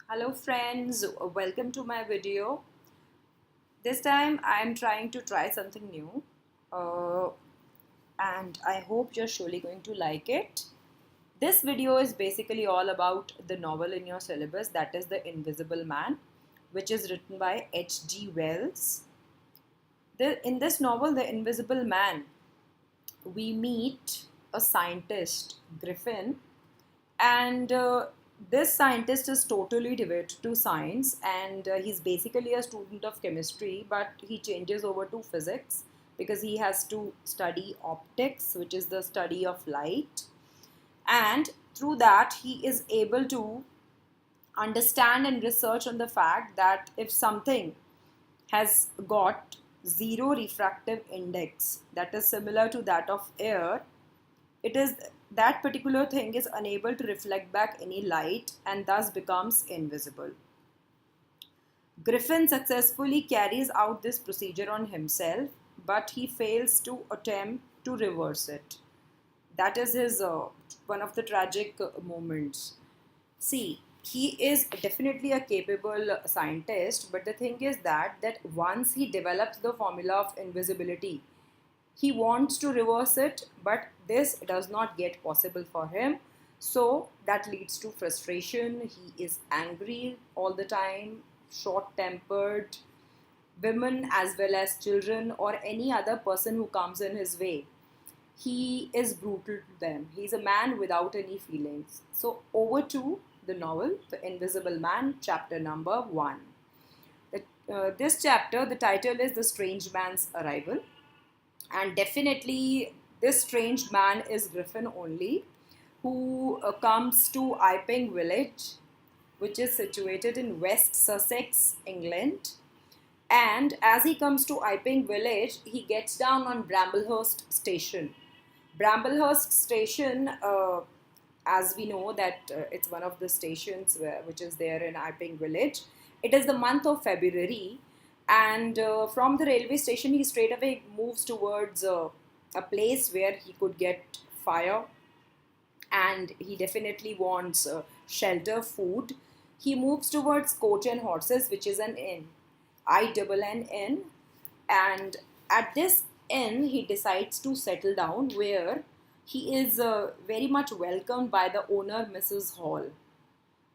Hello friends, welcome to my video. This time I am trying to try something new uh, and I hope you're surely going to like it. This video is basically all about the novel in your syllabus, that is The Invisible Man, which is written by H.G. Wells. In this novel, The Invisible Man, we meet a scientist, Griffin, and this scientist is totally devoted to science, and he's basically a student of chemistry, but he changes over to physics because he has to study optics, which is the study of light. And through that he is able to understand and research on the fact that if something has got zero refractive index, that is similar to that of air, it is that particular thing is unable to reflect back any light and thus becomes invisible. Griffin successfully carries out this procedure on himself, but he fails to attempt to reverse it. That is his one of the tragic moments. See, he is definitely a capable scientist, but the thing is that once he develops the formula of invisibility, he wants to reverse it, but this does not get possible for him. So that leads to frustration. He is angry all the time, short tempered. Women as well as children or any other person who comes in his way, he is brutal to them. He's a man without any feelings. So, over to the novel, The Invisible Man, chapter number 1. This chapter, the title is The Strange Man's Arrival. And definitely, this strange man is Griffin only, who comes to Iping village, which is situated in West Sussex, England. And as he comes to Iping village, he gets down on Bramblehurst station. Bramblehurst station, as we know that it's one of the stations which is there in Iping village. It is the month of February, and from the railway station, he straight away moves towards a place where he could get fire, and he definitely wants shelter, food. He moves towards Coach and Horses, which is an inn, INN, and at this inn, he decides to settle down where he is very much welcomed by the owner, Mrs. Hall.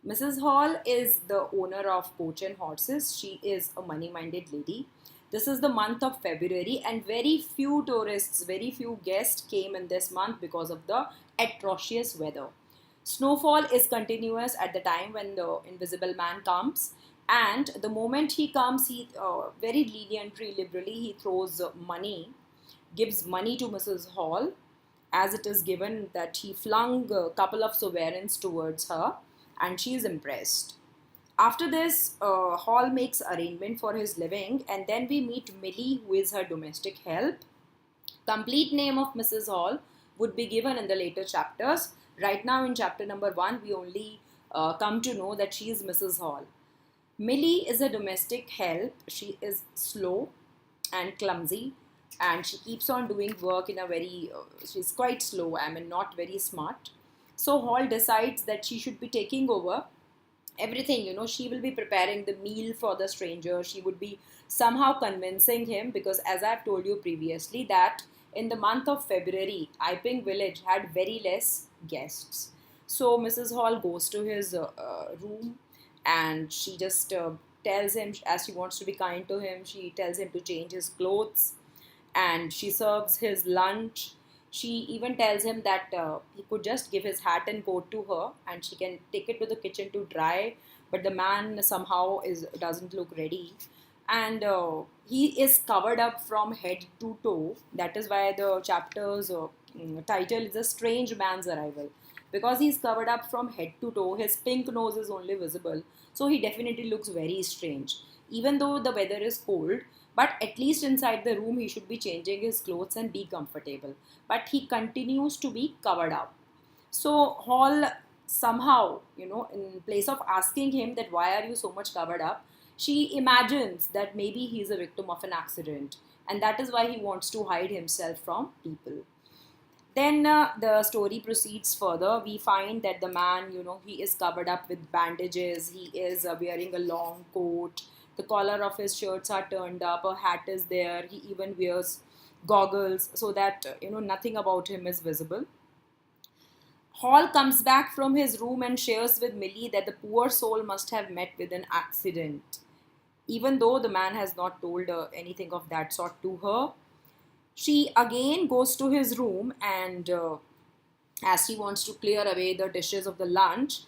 Mrs. Hall is the owner of Coach and Horses. She is a money minded lady. This is the month of February, and very few tourists, very few guests came in this month because of the atrocious weather. Snowfall is continuous at the time when the invisible man comes, and the moment he comes, he very leniently, liberally, he throws money, gives money to Mrs. Hall, as it is given that he flung a couple of sovereigns towards her, and she is impressed. After this, Hall makes arrangement for his living, and then we meet Millie, who is her domestic help. Complete name of Mrs. Hall would be given in the later chapters. Right now, in chapter number 1, we only come to know that she is Mrs. Hall. Millie is a domestic help. She is slow and clumsy, and she keeps on doing work in a very, she's quite slow, I mean, not very smart. So Hall decides that she should be taking over everything. She will be preparing the meal for the stranger. She would be somehow convincing him, because as I've told you previously that in the month of February, Iping village had very less guests. So Mrs. Hall goes to his room, and she just tells him, as she wants to be kind to him, she tells him to change his clothes, and she serves his lunch. She even tells him that he could just give his hat and coat to her, and she can take it to the kitchen to dry. But the man somehow doesn't look ready, and he is covered up from head to toe. That is why the chapter's title is A Strange Man's Arrival, because he's covered up from head to toe. His pink nose is only visible, so he definitely looks very strange. Even though the weather is cold, but at least inside the room he should be changing his clothes and be comfortable. But he continues to be covered up. So Hall somehow, in place of asking him that why are you so much covered up, she imagines that maybe he is a victim of an accident, and that is why he wants to hide himself from people. Then the story proceeds further. We find that the man, he is covered up with bandages. He is wearing a long coat. The collar of his shirts are turned up. A hat is there. He even wears goggles so that, nothing about him is visible. Hall comes back from his room and shares with Millie that the poor soul must have met with an accident. Even though the man has not told anything of that sort to her, she again goes to his room and as she wants to clear away the dishes of the lunch,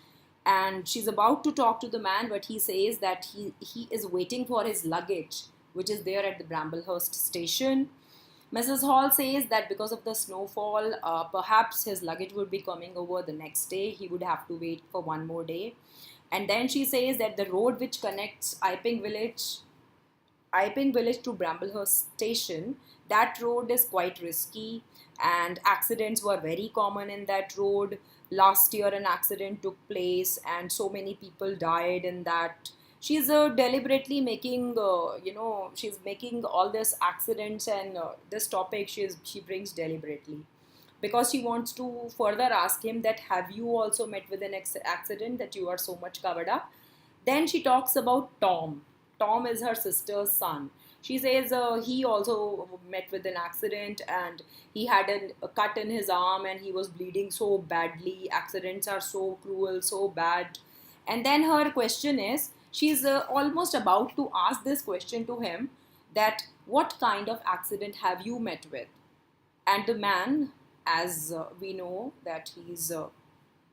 and she's about to talk to the man, but he says that he is waiting for his luggage, which is there at the Bramblehurst station. Mrs. Hall says that because of the snowfall, perhaps his luggage would be coming over the next day. He would have to wait for one more day. And then she says that the road which connects Iping Village to Bramblehurst Station, that road is quite risky and accidents were very common in that road. Last year, an accident took place and so many people died in that. She's deliberately making, she's making all this accidents and this topic she brings deliberately because she wants to further ask him that have you also met with an accident that you are so much covered up. Then she talks about Tom. Tom is her sister's son. She says he also met with an accident and he had a cut in his arm and he was bleeding so badly. Accidents are so cruel, so bad. And then her question is she's almost about to ask this question to him that what kind of accident have you met with? And the man, as we know, that he's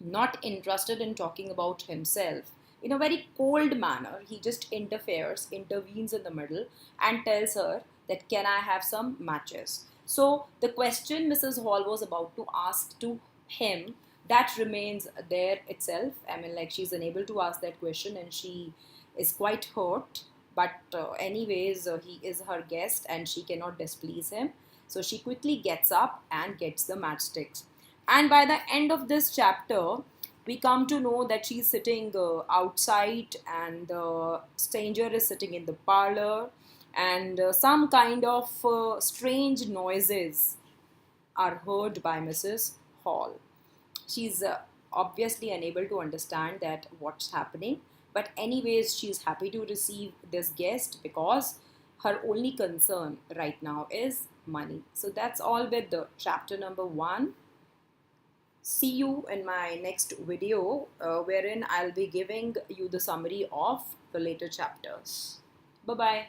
not interested in talking about himself. In a very cold manner, he just intervenes in the middle, and tells her that, can I have some matches? So, the question Mrs. Hall was about to ask to him, that remains there itself. I mean, like, she's unable to ask that question and she is quite hurt. But, anyways, he is her guest and she cannot displease him. So, she quickly gets up and gets the matchsticks. And by the end of this chapter, we come to know that she's sitting outside and the stranger is sitting in the parlor, and some kind of strange noises are heard by Mrs. Hall. She's obviously unable to understand that what's happening, but anyways, she's happy to receive this guest because her only concern right now is money. So that's all with the chapter number 1. See you in my next video, wherein I'll be giving you the summary of the later chapters. Bye bye.